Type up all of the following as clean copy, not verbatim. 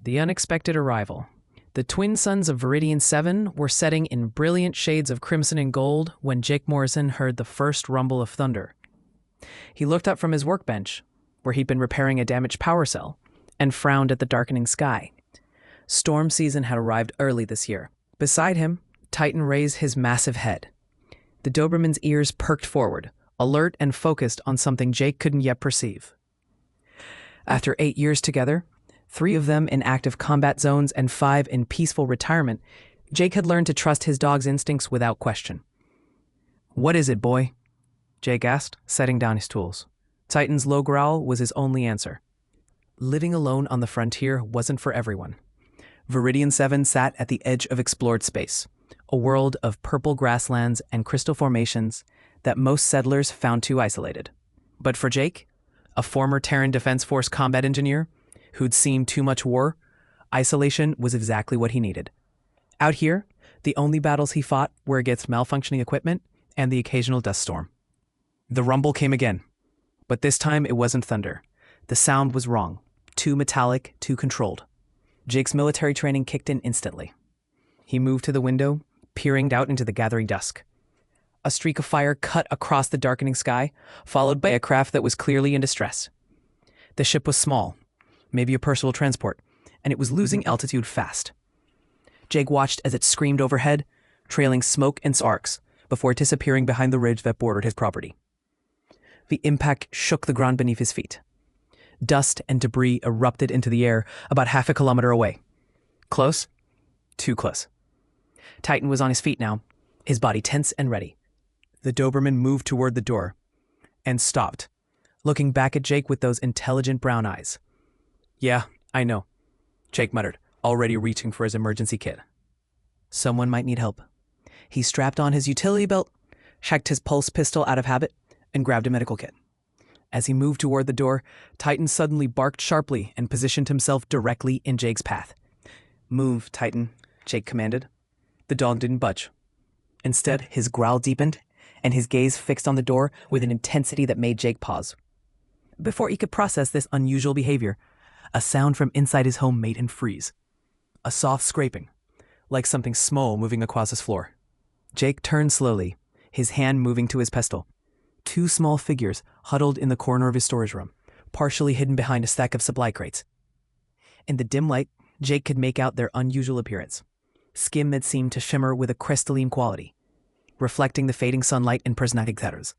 The unexpected arrival. The twin suns of Viridian 7 were setting in brilliant shades of crimson and gold when Jake Morrison heard the first rumble of thunder. He looked up from his workbench, where he'd been repairing a damaged power cell, and frowned at the darkening sky. Storm season had arrived early this year. Beside him, Titan raised his massive head. The Doberman's ears perked forward, alert and focused on something Jake couldn't yet perceive. After 8 years together, 3 of them in active combat zones and 5 in peaceful retirement, Jake had learned to trust his dog's instincts without question. "What is it, boy?" Jake asked, setting down his tools. Titan's low growl was his only answer. Living alone on the frontier wasn't for everyone. Viridian 7 sat at the edge of explored space, a world of purple grasslands and crystal formations that most settlers found too isolated. But for Jake, a former Terran Defense Force combat engineer who'd seen too much war, isolation was exactly what he needed. Out here, the only battles he fought were against malfunctioning equipment and the occasional dust storm. The rumble came again, but this time it wasn't thunder. The sound was wrong, too metallic, too controlled. Jake's military training kicked in instantly. He moved to the window, peering out into the gathering dusk. A streak of fire cut across the darkening sky, followed by a craft that was clearly in distress. The ship was small, maybe a personal transport, and it was losing altitude fast. Jake watched as it screamed overhead, trailing smoke and sparks, before disappearing behind the ridge that bordered his property. The impact shook the ground beneath his feet. Dust and debris erupted into the air about half a kilometer away. Close? Too close. Titan was on his feet now, his body tense and ready. The Doberman moved toward the door and stopped, looking back at Jake with those intelligent brown eyes. "Yeah, I know," Jake muttered, already reaching for his emergency kit. Someone might need help. He strapped on his utility belt, checked his pulse pistol out of habit, and grabbed a medical kit. As he moved toward the door, Titan suddenly barked sharply and positioned himself directly in Jake's path. "Move, Titan," Jake commanded. The dog didn't budge. Instead, his growl deepened, and his gaze fixed on the door with an intensity that made Jake pause. Before he could process this unusual behavior, a sound from inside his home made him freeze. A soft scraping, like something small moving across his floor. Jake turned slowly, his hand moving to his pistol. 2 small figures huddled in the corner of his storage room, partially hidden behind a stack of supply crates. In the dim light, Jake could make out their unusual appearance. Skin that seemed to shimmer with a crystalline quality, reflecting the fading sunlight in prismatic shadows.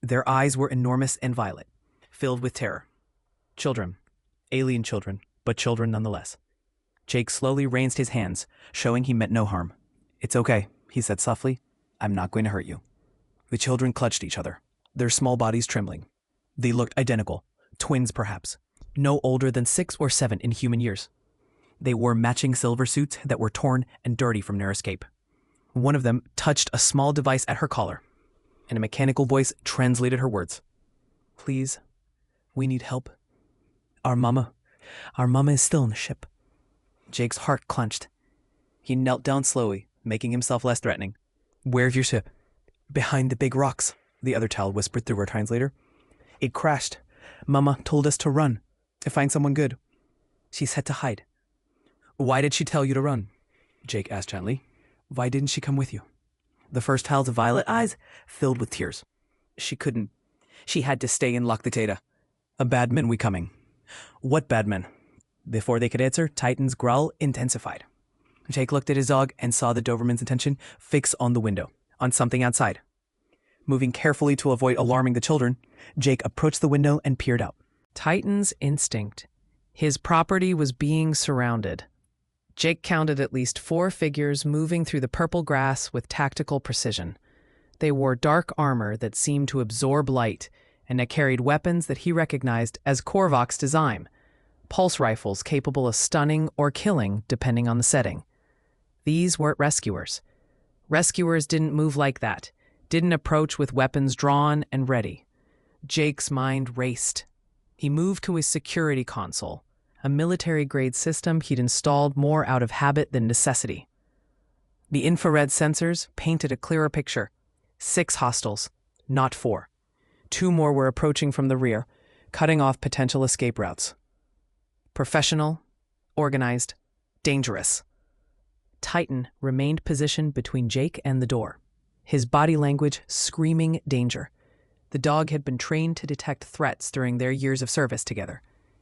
Their eyes were enormous and violet, filled with terror. Children. Alien children, but children nonetheless. Jake slowly raised his hands, showing he meant no harm. "It's okay," he said softly. "I'm not going to hurt you." The children clutched each other, their small bodies trembling. They looked identical, twins perhaps, no older than 6 or 7 in human years. They wore matching silver suits that were torn and dirty from their escape. One of them touched a small device at her collar, and a mechanical voice translated her words. "Please, we need help. Our mama is still in the ship." Jake's heart clenched. He knelt down slowly, making himself less threatening. "Where's your ship?" "Behind the big rocks," the other child whispered through her translator. "It crashed. Mama told us to run, to find someone good. She said to hide." "Why did she tell you to run?" Jake asked gently. "Why didn't she come with you?" The first child's violet eyes filled with tears. "She couldn't. She had to stay and lock the data. A bad men we coming." "What bad men?" Before they could answer, Titan's growl intensified. Jake looked at his dog and saw the Doberman's attention fixed on the window, on something outside. Moving carefully to avoid alarming the children, Jake approached the window and peered out. Titan's instinct. His property was being surrounded. Jake counted at least 4 figures moving through the purple grass with tactical precision. They wore dark armor that seemed to absorb light, and that carried weapons that he recognized as Korvac's design, pulse rifles capable of stunning or killing depending on the setting. These weren't rescuers. Rescuers didn't move like that, didn't approach with weapons drawn and ready. Jake's mind raced. He moved to his security console, a military-grade system he'd installed more out of habit than necessity. The infrared sensors painted a clearer picture. 6 hostiles, not 4. 2 more were approaching from the rear, cutting off potential escape routes. Professional, Organized. Dangerous. Titan remained positioned between Jake and the door, his body language screaming danger. The dog had been trained to detect threats during their years of service together,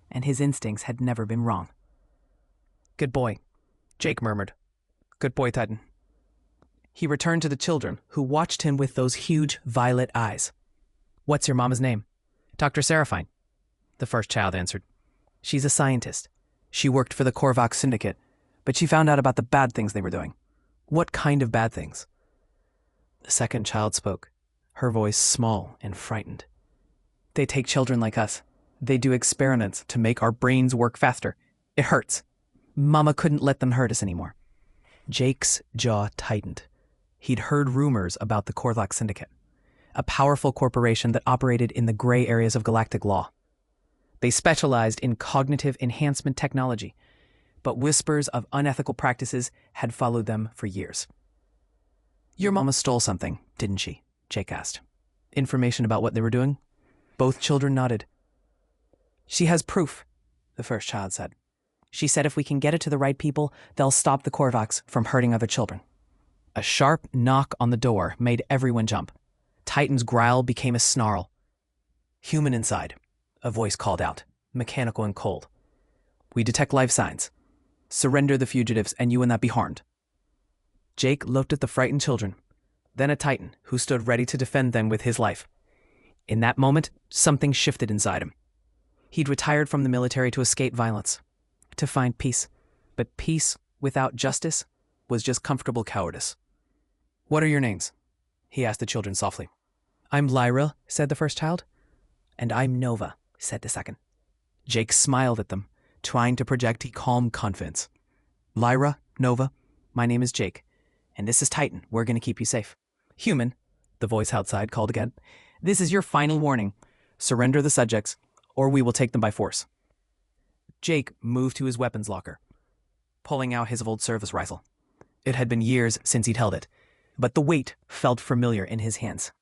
and his instincts had never been wrong. "Good boy," Jake murmured. "Good boy, Titan." He returned to the children, who watched him with those huge violet eyes. "What's your mama's name?" "Dr. Seraphine," the first child answered. "She's a scientist. She worked for the Korvax Syndicate, but she found out about the bad things they were doing." "What kind of bad things?" The second child spoke, her voice small and frightened. "They take children like us. They do experiments to make our brains work faster. It hurts. Mama couldn't let them hurt us anymore." Jake's jaw tightened. He'd heard rumors about the Korvax Syndicate, a powerful corporation that operated in the gray areas of galactic law. They specialized in cognitive enhancement technology, but whispers of unethical practices had followed them for years. "Your mama stole something, didn't she?" Jake asked. "Information about what they were doing?" Both children nodded. "She has proof," the first child said. "She said if we can get it to the right people, they'll stop the Korvax from hurting other children." A sharp knock on the door made everyone jump. Titan's growl became a snarl. "Human inside," a voice called out, mechanical and cold. "We detect life signs. Surrender the fugitives and you will not be harmed." Jake looked at the frightened children, then at Titan, who stood ready to defend them with his life. In that moment, something shifted inside him. He'd retired from the military to escape violence, to find peace. But peace without justice was just comfortable cowardice. "What are your names?" he asked the children softly. "I'm Lyra," said the first child. "And I'm Nova," said the second. Jake smiled at them, trying to project calm confidence. "Lyra, Nova, my name is Jake, and this is Titan. We're going to keep you safe." "Human," the voice outside called again. "This is your final warning. Surrender the subjects, or we will take them by force." Jake moved to his weapons locker, pulling out his old service rifle. It had been years since he'd held it, but the weight felt familiar in his hands.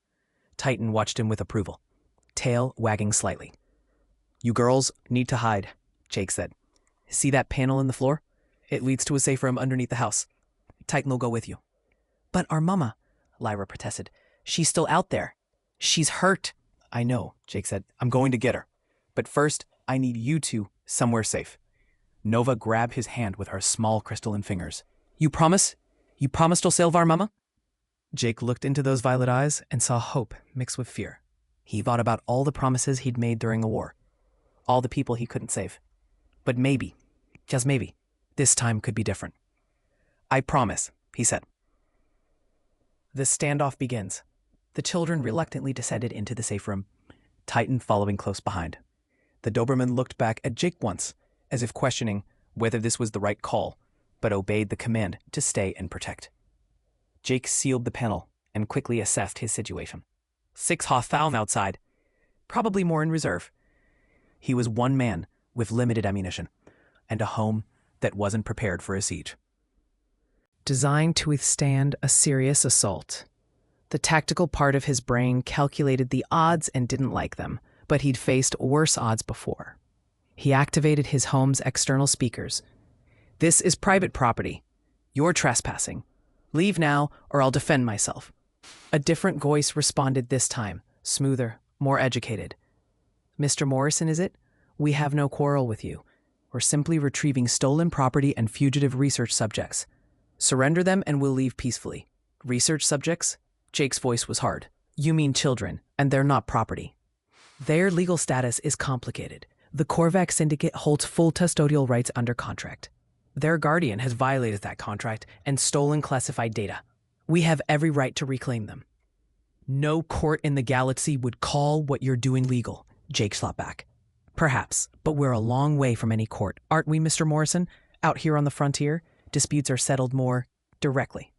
Titan watched him with approval, tail wagging slightly. "You girls need to hide," Jake said. "See that panel in the floor? It leads to a safe room underneath the house. Titan will go with you." "But our mama," Lyra protested. "She's still out there. She's hurt." "I know," Jake said. "I'm going to get her. But first, I need you two somewhere safe." Nova grabbed his hand with her small crystalline fingers. "You promise? You promise to save our mama?" Jake looked into those violet eyes and saw hope mixed with fear. He thought about all the promises he'd made during the war, all the people he couldn't save. But maybe, just maybe, this time could be different. "I promise," he said. The standoff begins. The children reluctantly descended into the safe room, Titan following close behind. The Doberman looked back at Jake once, as if questioning whether this was the right call, but obeyed the command to stay and protect. Jake sealed the panel and quickly assessed his situation. 6 hostile outside, probably more in reserve. He was one man with limited ammunition, and a home that wasn't prepared for a siege. Designed to withstand a serious assault. The tactical part of his brain calculated the odds and didn't like them, but he'd faced worse odds before. He activated his home's external speakers. "This is private property. You're trespassing. Leave now, or I'll defend myself." A different voice responded this time, smoother, more educated. "Mr. Morrison, is it? We have no quarrel with you. We're simply retrieving stolen property and fugitive research subjects. Surrender them and we'll leave peacefully." "Research subjects?" Jake's voice was hard. "You mean children, and they're not property. Their legal status is complicated. The Korvax Syndicate holds full custodial rights under contract. Their guardian has violated that contract and stolen classified data. We have every right to reclaim them." "No court in the galaxy would call what you're doing legal," Jake slapped back. "Perhaps, but we're a long way from any court, aren't we, Mr. Morrison? Out here on the frontier, disputes are settled more directly."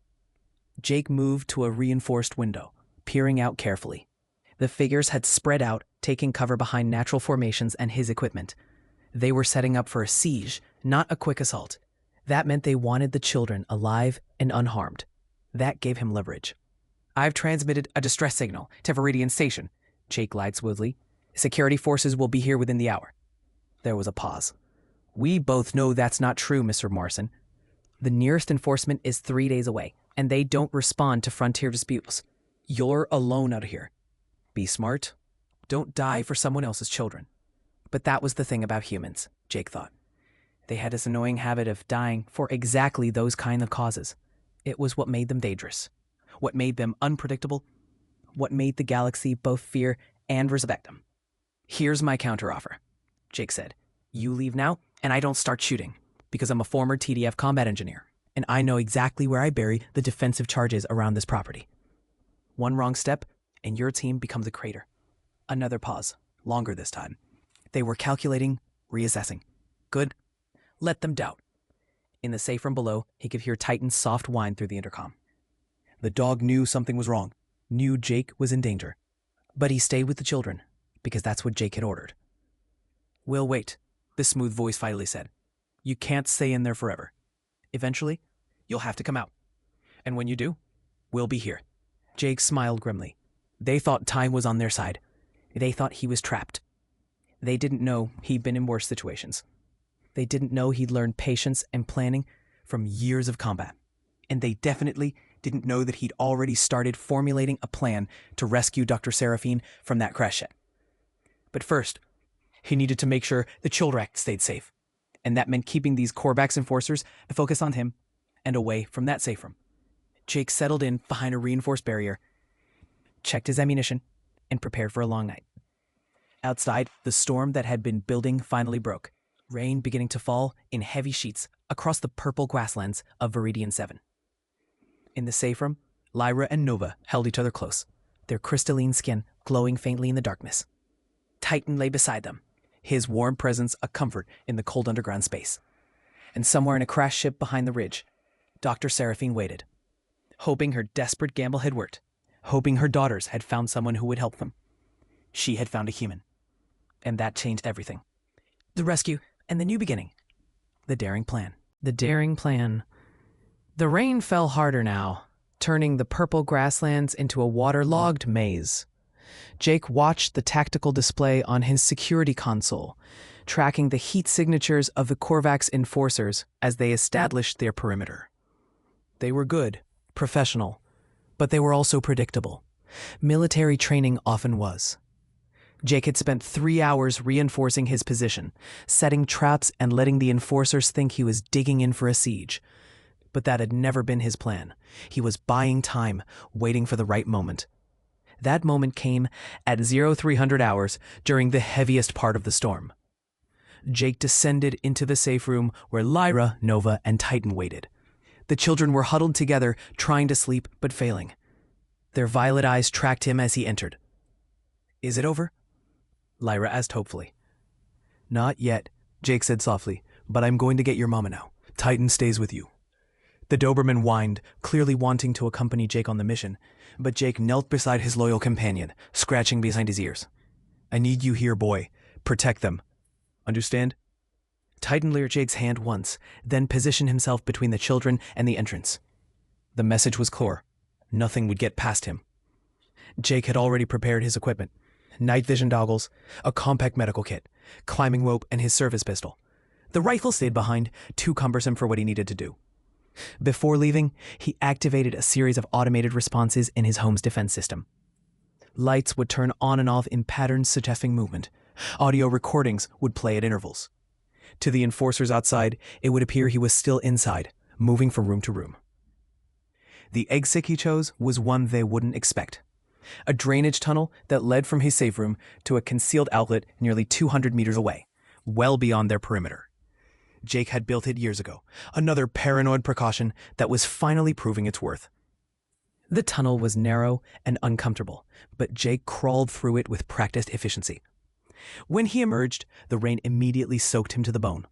Jake moved to a reinforced window, peering out carefully. The figures had spread out, taking cover behind natural formations and his equipment. They were setting up for a siege, not a quick assault. That meant they wanted the children alive and unharmed. That gave him leverage. "I've transmitted a distress signal to Viridian Station," Jake lied smoothly. "Security forces will be here within the hour." There was a pause. We both know that's not true, Mr. Morrison. The nearest enforcement is 3 days away, and they don't respond to frontier disputes. You're alone out here. Be smart. Don't die for someone else's children. But that was the thing about humans, Jake thought. They had this annoying habit of dying for exactly those kind of causes. It was what made them dangerous, what made them unpredictable, what made the galaxy both fear and respect them. Here's my counteroffer, Jake said. You leave now, and I don't start shooting, because I'm a former TDF combat engineer, and I know exactly where I bury the defensive charges around this property. One wrong step, and your team becomes a crater. Another pause, longer this time. They were calculating, reassessing. Good. Let them doubt. In the safe room below, he could hear Titan's soft whine through the intercom. The dog knew something was wrong, knew Jake was in danger. But he stayed with the children, because that's what Jake had ordered. We'll wait, the smooth voice finally said. You can't stay in there forever. Eventually, you'll have to come out. And when you do, we'll be here. Jake smiled grimly. They thought time was on their side. They thought he was trapped. They didn't know he'd been in worse situations. They didn't know he'd learned patience and planning from years of combat. And they definitely didn't know that he'd already started formulating a plan to rescue Dr. Seraphine from that crash set. But first, he needed to make sure the Childrak stayed safe. And that meant keeping these Korvax enforcers focused on him and away from that safe room. Jake settled in behind a reinforced barrier, checked his ammunition, and prepared for a long night. Outside, the storm that had been building finally broke, rain beginning to fall in heavy sheets across the purple grasslands of Viridian 7. In the safe room, Lyra and Nova held each other close, their crystalline skin glowing faintly in the darkness. Titan lay beside them, his warm presence a comfort in the cold underground space. And somewhere in a crashed ship behind the ridge, Dr. Seraphine waited, hoping her desperate gamble had worked, hoping her daughters had found someone who would help them. She had found a human, and that changed everything. The rescue and the new beginning. The daring plan. The daring plan. The rain fell harder now, turning the purple grasslands into a waterlogged maze. Jake watched the tactical display on his security console, tracking the heat signatures of the Korvax enforcers as they established their perimeter. They were good, professional, but they were also predictable. Military training often was. Jake had spent 3 hours reinforcing his position, setting traps and letting the enforcers think he was digging in for a siege. But that had never been his plan. He was buying time, waiting for the right moment. That moment came at 0300 hours during the heaviest part of the storm. Jake descended into the safe room where Lyra, Nova, and Titan waited. The children were huddled together, trying to sleep but failing. Their violet eyes tracked him as he entered. "Is it over?" Lyra asked hopefully. "Not yet," Jake said softly, "but I'm going to get your mama now. Titan stays with you." The Doberman whined, clearly wanting to accompany Jake on the mission, but Jake knelt beside his loyal companion, scratching behind his ears. "I need you here, boy. Protect them. Understand?" Titan leered Jake's hand once, then positioned himself between the children and the entrance. The message was clear. Nothing would get past him. Jake had already prepared his equipment. Night vision goggles, a compact medical kit, climbing rope, and his service pistol. The rifle stayed behind, too cumbersome for what he needed to do. Before leaving, he activated a series of automated responses in his home's defense system. Lights would turn on and off in patterns suggesting movement. Audio recordings would play at intervals. To the enforcers outside, it would appear he was still inside, moving from room to room. The exit he chose was one they wouldn't expect. A drainage tunnel that led from his safe room to a concealed outlet nearly 200 meters away, well beyond their perimeter. Jake had built it years ago, another paranoid precaution that was finally proving its worth. The tunnel was narrow and uncomfortable, but Jake crawled through it with practiced efficiency. When he emerged, the rain immediately soaked him to the bone.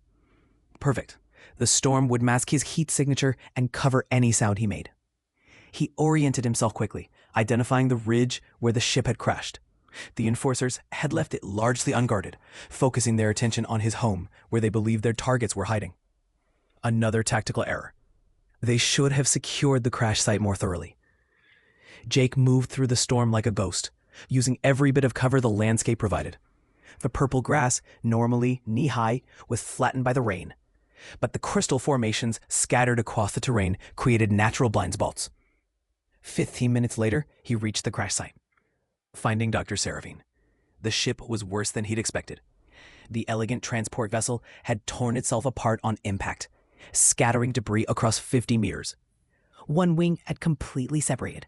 Perfect. The storm would mask his heat signature and cover any sound he made. He oriented himself quickly, identifying the ridge where the ship had crashed. The enforcers had left it largely unguarded, focusing their attention on his home, where they believed their targets were hiding. Another tactical error. They should have secured the crash site more thoroughly. Jake moved through the storm like a ghost, using every bit of cover the landscape provided. The purple grass, normally knee-high, was flattened by the rain, but the crystal formations scattered across the terrain created natural blind spots. 15 minutes later, he reached the crash site, finding Dr. Seraphine. The ship was worse than he'd expected. The elegant transport vessel had torn itself apart on impact, scattering debris across 50 meters. One wing had completely separated,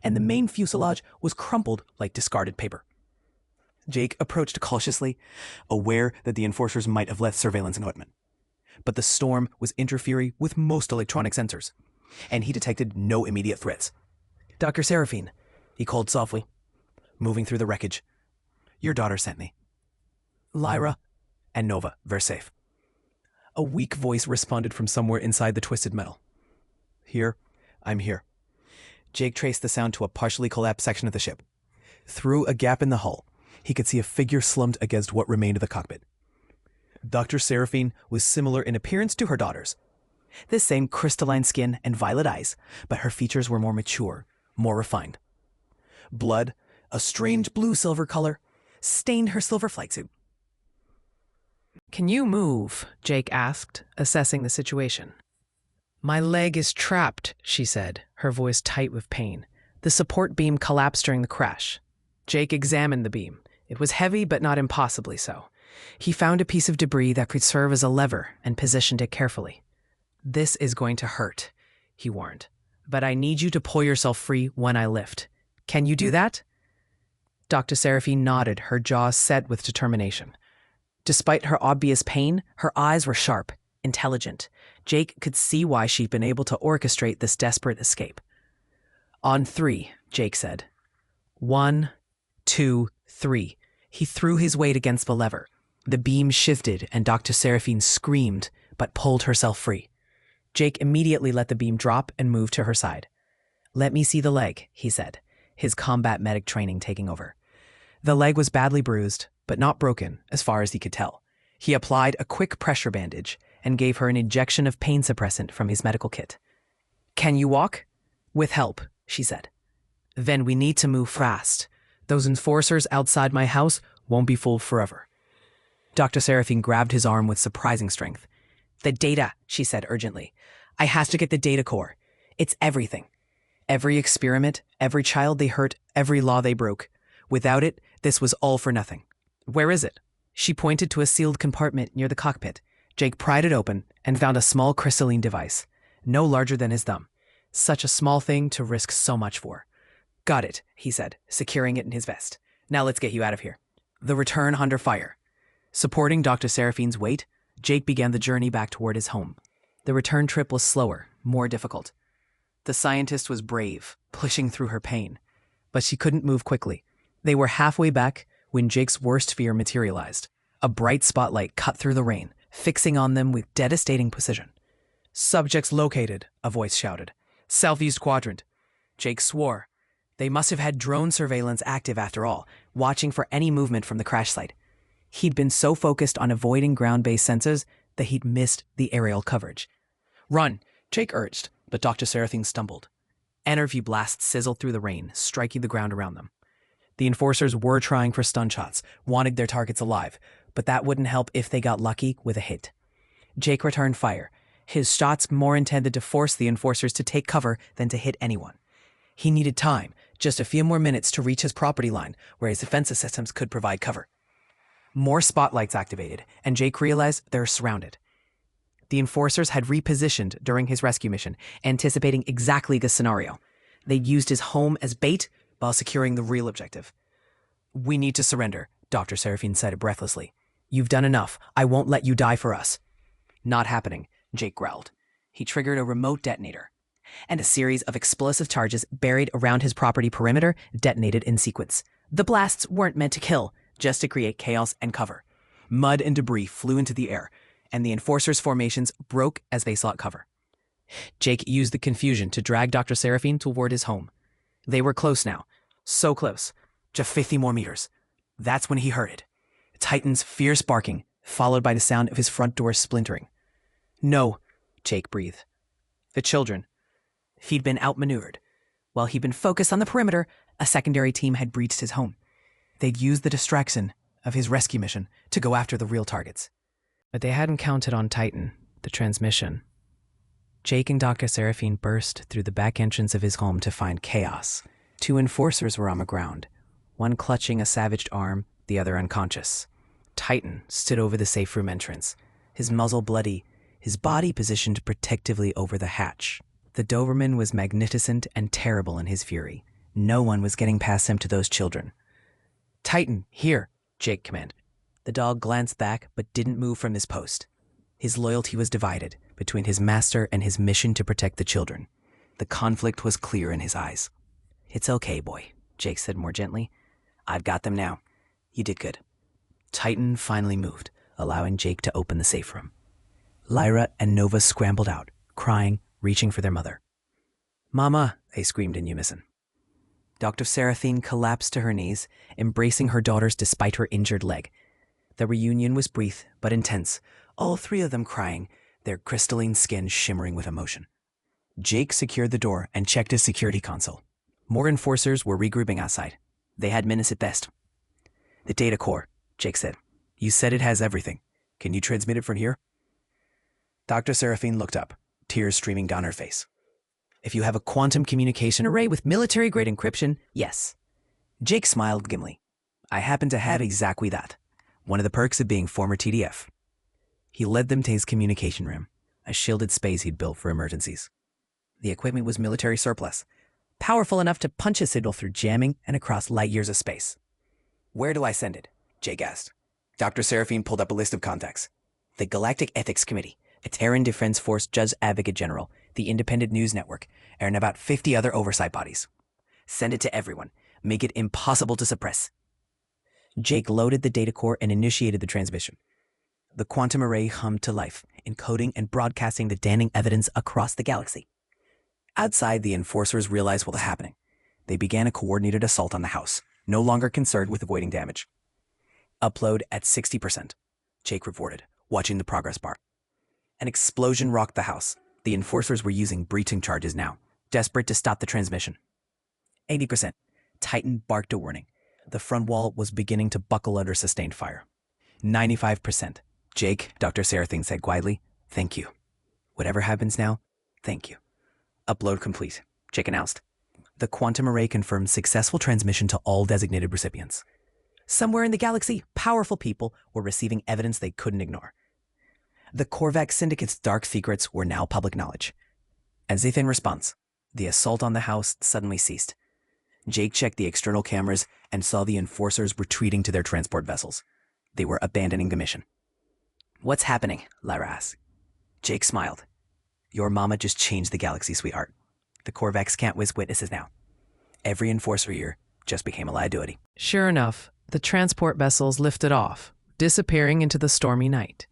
and the main fuselage was crumpled like discarded paper. Jake approached cautiously, aware that the enforcers might have left surveillance equipment. But the storm was interfering with most electronic sensors, and he detected no immediate threats. "Dr. Seraphine," he called softly, moving through the wreckage. "Your daughter sent me. Lyra and Nova, they're safe." A weak voice responded from somewhere inside the twisted metal. "Here, I'm here." Jake traced the sound to a partially collapsed section of the ship. Through a gap in the hull, he could see a figure slumped against what remained of the cockpit. Dr. Seraphine was similar in appearance to her daughters. The same crystalline skin and violet eyes, but her features were more mature, more refined. Blood, a strange blue-silver color, stained her silver flight suit. "Can you move?" Jake asked, assessing the situation. "My leg is trapped," she said, her voice tight with pain. The support beam collapsed during the crash. Jake examined the beam. It was heavy, but not impossibly so. He found a piece of debris that could serve as a lever and positioned it carefully. "This is going to hurt," he warned. "But I need you to pull yourself free when I lift. Can you do that?" Dr. Seraphine nodded, her jaws set with determination. Despite her obvious pain, her eyes were sharp, intelligent. Jake could see why she'd been able to orchestrate this desperate escape. "On 3, Jake said. 1, 2, 3. He threw his weight against the lever. The beam shifted and Dr. Seraphine screamed, but pulled herself free. Jake immediately let the beam drop and moved to her side. "Let me see the leg," he said, his combat medic training taking over. The leg was badly bruised, but not broken, as far as he could tell. He applied a quick pressure bandage and gave her an injection of pain suppressant from his medical kit. "Can you walk?" "With help," she said. "Then we need to move fast. Those enforcers outside my house won't be fooled forever." Dr. Seraphine grabbed his arm with surprising strength. "The data," she said urgently. "I have to get the data core. It's everything. Every experiment, every child they hurt, every law they broke. Without it, this was all for nothing." "Where is it?" She pointed to a sealed compartment near the cockpit. Jake pried it open and found a small crystalline device, no larger than his thumb. Such a small thing to risk so much for. "Got it," he said, securing it in his vest. "Now let's get you out of here." The return under fire. Supporting Dr. Seraphine's weight, Jake began the journey back toward his home. The return trip was slower, more difficult. The scientist was brave, pushing through her pain, but she couldn't move quickly. They were halfway back when Jake's worst fear materialized. A bright spotlight cut through the rain, fixing on them with devastating precision. "Subjects located," a voice shouted. "Southeast quadrant." Jake swore. They must have had drone surveillance active after all, watching for any movement from the crash site. He'd been so focused on avoiding ground-based sensors that he'd missed the aerial coverage. "Run," Jake urged, but Dr. Seraphine stumbled. Energy blasts sizzled through the rain, striking the ground around them. The enforcers were trying for stun shots, wanting their targets alive, but that wouldn't help if they got lucky with a hit. Jake returned fire, his shots more intended to force the enforcers to take cover than to hit anyone. He needed time, just a few more minutes to reach his property line, where his defensive systems could provide cover. More spotlights activated, and Jake realized they were surrounded. The enforcers had repositioned during his rescue mission, anticipating exactly this scenario. They'd used his home as bait while securing the real objective. "We need to surrender," Dr. Seraphine said breathlessly. "You've done enough. I won't let you die for us." "Not happening," Jake growled. He triggered a remote detonator, and a series of explosive charges buried around his property perimeter detonated in sequence. The blasts weren't meant to kill, just to create chaos and cover. Mud and debris flew into the air, and the enforcers' formations broke as they sought cover. Jake used the confusion to drag Dr. Seraphine toward his home. They were close now, so close, just 50 more meters. That's when he heard it. Titan's fierce barking, followed by the sound of his front door splintering. "No," Jake breathed. The children. He'd been outmaneuvered. While he'd been focused on the perimeter, a secondary team had breached his home. They'd used the distraction of his rescue mission to go after the real targets. But they hadn't counted on Titan, the transmission. Jake and Dr. Seraphine burst through the back entrance of his home to find chaos. 2 enforcers were on the ground, one clutching a savaged arm, the other unconscious. Titan stood over the safe room entrance, his muzzle bloody, his body positioned protectively over the hatch. The Doberman was magnificent and terrible in his fury. No one was getting past him to those children. "Titan, here," Jake commanded. The dog glanced back but didn't move from his post. His loyalty was divided between his master and his mission to protect the children. The conflict was clear in his eyes. "It's okay, boy," Jake said more gently. "I've got them now. You did good." Titan finally moved, allowing Jake to open the safe room. Lyra and Nova scrambled out, crying, reaching for their mother. "Mama," they screamed in unison. Dr. Seraphine collapsed to her knees, embracing her daughters despite her injured leg. The reunion was brief but intense, all 3 of them crying, their crystalline skin shimmering with emotion. Jake secured the door and checked his security console. More enforcers were regrouping outside. They had minutes at best. "The data core," Jake said. "You said it has everything. Can you transmit it from here?" Dr. Seraphine looked up, tears streaming down her face. "If you have a quantum communication array with military-grade encryption, yes." Jake smiled grimly. "I happen to have exactly that. One of the perks of being former TDF." He led them to his communication room, a shielded space he'd built for emergencies. The equipment was military surplus, powerful enough to punch a signal through jamming and across light years of space. "Where do I send it?" Jake asked. Dr. Seraphine pulled up a list of contacts. "The Galactic Ethics Committee, a Terran Defense Force Judge Advocate General, the Independent News Network, and about 50 other oversight bodies. Send it to everyone. Make it impossible to suppress." Jake loaded the data core and initiated the transmission. The quantum array hummed to life, encoding and broadcasting the damning evidence across the galaxy. Outside, the enforcers realized what was happening. They began a coordinated assault on the house, no longer concerned with avoiding damage. "Upload at 60%, Jake reported, watching the progress bar. An explosion rocked the house. The enforcers were using breaching charges now, desperate to stop the transmission. 80%, Titan barked a warning. The front wall was beginning to buckle under sustained fire. 95%. "Jake," Dr. Seraphine said quietly, "thank you. Whatever happens now, thank you." "Upload complete," Jake announced. The quantum array confirmed successful transmission to all designated recipients. Somewhere in the galaxy, powerful people were receiving evidence they couldn't ignore. The Korvax Syndicate's dark secrets were now public knowledge. As if in response, the assault on the house suddenly ceased. Jake checked the external cameras and saw the enforcers retreating to their transport vessels. They were abandoning the mission. "What's happening?" Lyra asked. Jake smiled. "Your mama just changed the galaxy, sweetheart. The Korvax can't whiz witnesses now. Every enforcer here just became a liability." Sure enough, the transport vessels lifted off, disappearing into the stormy night.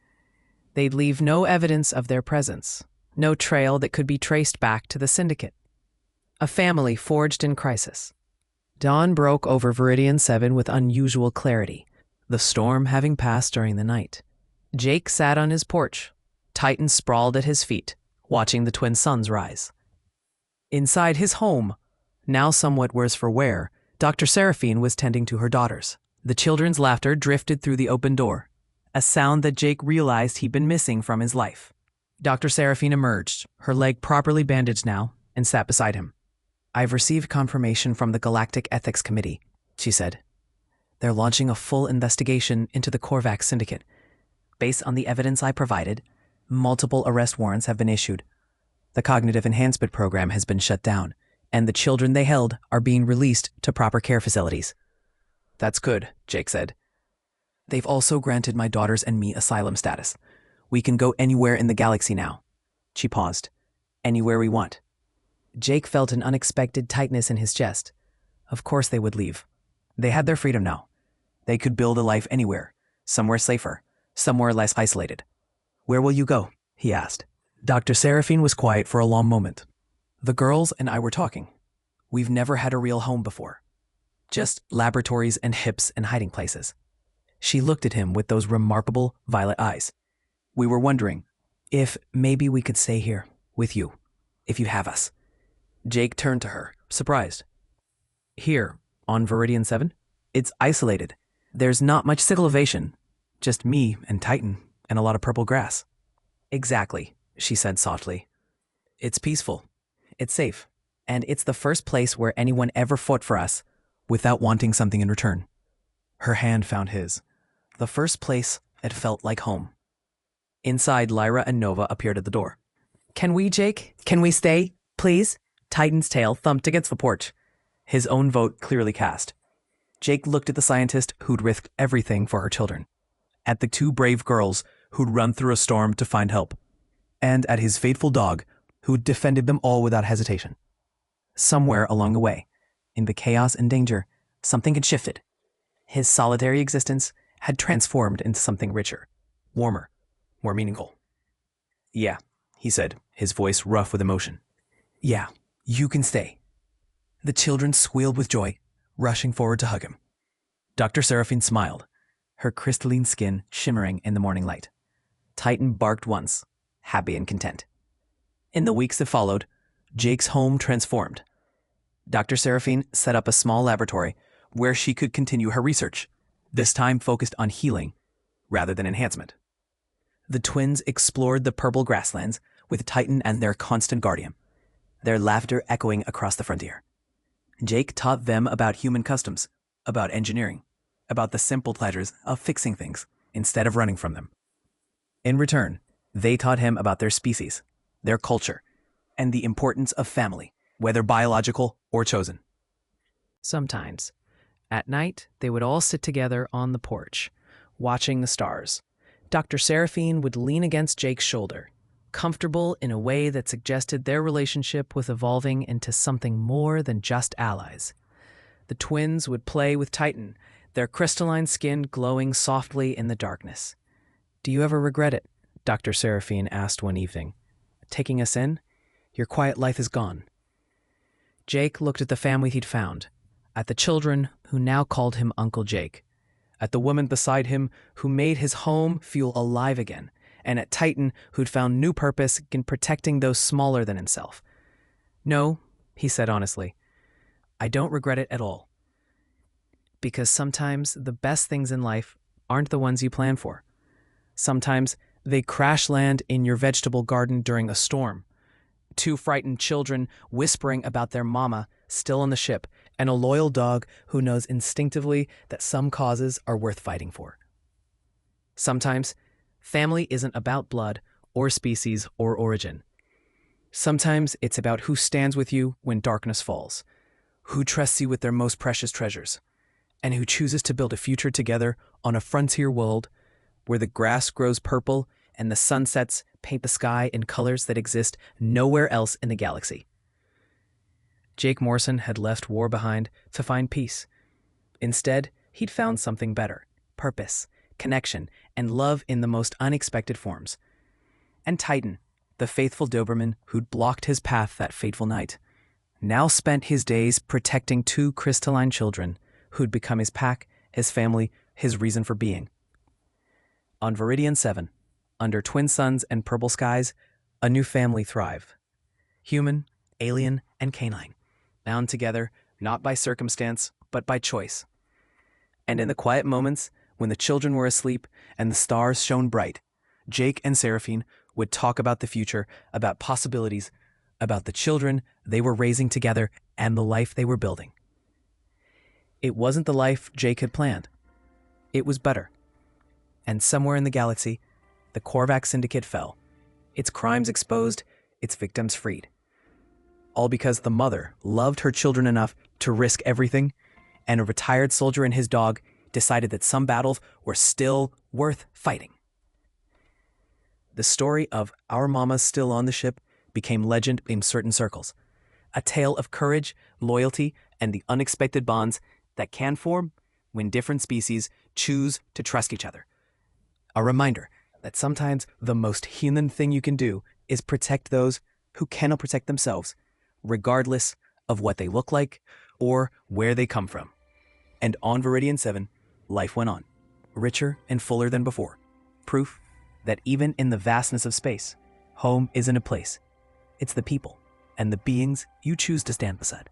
They'd leave no evidence of their presence, no trail that could be traced back to the Syndicate. A family forged in crisis. Dawn broke over Viridian 7 with unusual clarity, the storm having passed during the night. Jake sat on his porch, Titan sprawled at his feet, watching the twin suns rise. Inside his home, now somewhat worse for wear, Dr. Seraphine was tending to her daughters. The children's laughter drifted through the open door, a sound that Jake realized he'd been missing from his life. Dr. Seraphine emerged, her leg properly bandaged now, and sat beside him. "I've received confirmation from the Galactic Ethics Committee," she said. "They're launching a full investigation into the Korvax Syndicate. Based on the evidence I provided, multiple arrest warrants have been issued. The cognitive enhancement program has been shut down, and the children they held are being released to proper care facilities." "That's good," Jake said. "They've also granted my daughters and me asylum status. We can go anywhere in the galaxy now." She paused. "Anywhere we want." Jake felt an unexpected tightness in his chest. Of course they would leave. They had their freedom now. They could build a life anywhere, somewhere safer, somewhere less isolated. "Where will you go?" he asked. Dr. Seraphine was quiet for a long moment. "The girls and I were talking. We've never had a real home before. Just laboratories and hips and hiding places." She looked at him with those remarkable violet eyes. "We were wondering if maybe we could stay here with you, if you have us." Jake turned to her, surprised. "Here, on Viridian 7? It's isolated. There's not much civilization, just me and Titan and a lot of purple grass. Exactly, she said softly. It's peaceful, it's safe, and it's the first place where anyone ever fought for us without wanting something in return. Her hand found his. The first place it felt like home. Inside, Lyra and Nova appeared at the door. Can we, Jake? Can we stay, please? Titan's tail thumped against the porch, his own vote clearly cast. Jake looked at the scientist who'd risked everything for her children, at the two brave girls who'd run through a storm to find help, and at his faithful dog who'd defended them all without hesitation. Somewhere along the way, in the chaos and danger, something had shifted. His solitary existence had transformed into something richer, warmer, more meaningful. Yeah, he said, his voice rough with emotion. Yeah, you can stay. The children squealed with joy, rushing forward to hug him. Dr. Seraphine smiled, her crystalline skin shimmering in the morning light. Titan barked once, happy and content. In the weeks that followed, Jake's home transformed. Dr. Seraphine set up a small laboratory where she could continue her research, this time focused on healing rather than enhancement. The twins explored the purple grasslands with Titan and their constant guardian, their laughter echoing across the frontier. Jake taught them about human customs, about engineering, about the simple pleasures of fixing things instead of running from them. In return, they taught him about their species, their culture, and the importance of family, whether biological or chosen. Sometimes, at night, they would all sit together on the porch, watching the stars. Dr. Seraphine would lean against Jake's shoulder, comfortable in a way that suggested their relationship was evolving into something more than just allies. The twins would play with Titan, their crystalline skin glowing softly in the darkness. "Do you ever regret it?" Dr. Seraphine asked one evening. "Taking us in? Your quiet life is gone." Jake looked at the family he'd found, at the children who now called him Uncle Jake, at the woman beside him who made his home feel alive again, and at Titan who'd found new purpose in protecting those smaller than himself. "No," he said honestly, "I don't regret it at all. Because sometimes the best things in life aren't the ones you plan for. Sometimes they crash land in your vegetable garden during a storm. Two frightened children whispering about their mama still on the ship, and a loyal dog who knows instinctively that some causes are worth fighting for. Sometimes, family isn't about blood or species or origin. Sometimes it's about who stands with you when darkness falls, who trusts you with their most precious treasures, and who chooses to build a future together on a frontier world where the grass grows purple and the sunsets paint the sky in colors that exist nowhere else in the galaxy. Jake Morrison had left war behind to find peace. Instead, he'd found something better: purpose, connection, and love in the most unexpected forms. And Titan, the faithful Doberman who'd blocked his path that fateful night, now spent his days protecting two crystalline children who'd become his pack, his family, his reason for being. On Viridian 7, under twin suns and purple skies, a new family thrived. Human, alien, and canine, bound together not by circumstance, but by choice. And in the quiet moments, when the children were asleep and the stars shone bright, Jake and Seraphine would talk about the future, about possibilities, about the children they were raising together and the life they were building. It wasn't the life Jake had planned. It was better. And somewhere in the galaxy, the Korvax Syndicate fell, its crimes exposed, its victims freed. All because the mother loved her children enough to risk everything, and a retired soldier and his dog decided that some battles were still worth fighting. The story of Our Mama's Still on the Ship became legend in certain circles, a tale of courage, loyalty, and the unexpected bonds that can form when different species choose to trust each other. A reminder that sometimes the most human thing you can do is protect those who cannot protect themselves, regardless of what they look like or where they come from. And on Viridian 7, life went on, richer and fuller than before. Proof that even in the vastness of space, home isn't a place. It's the people and the beings you choose to stand beside.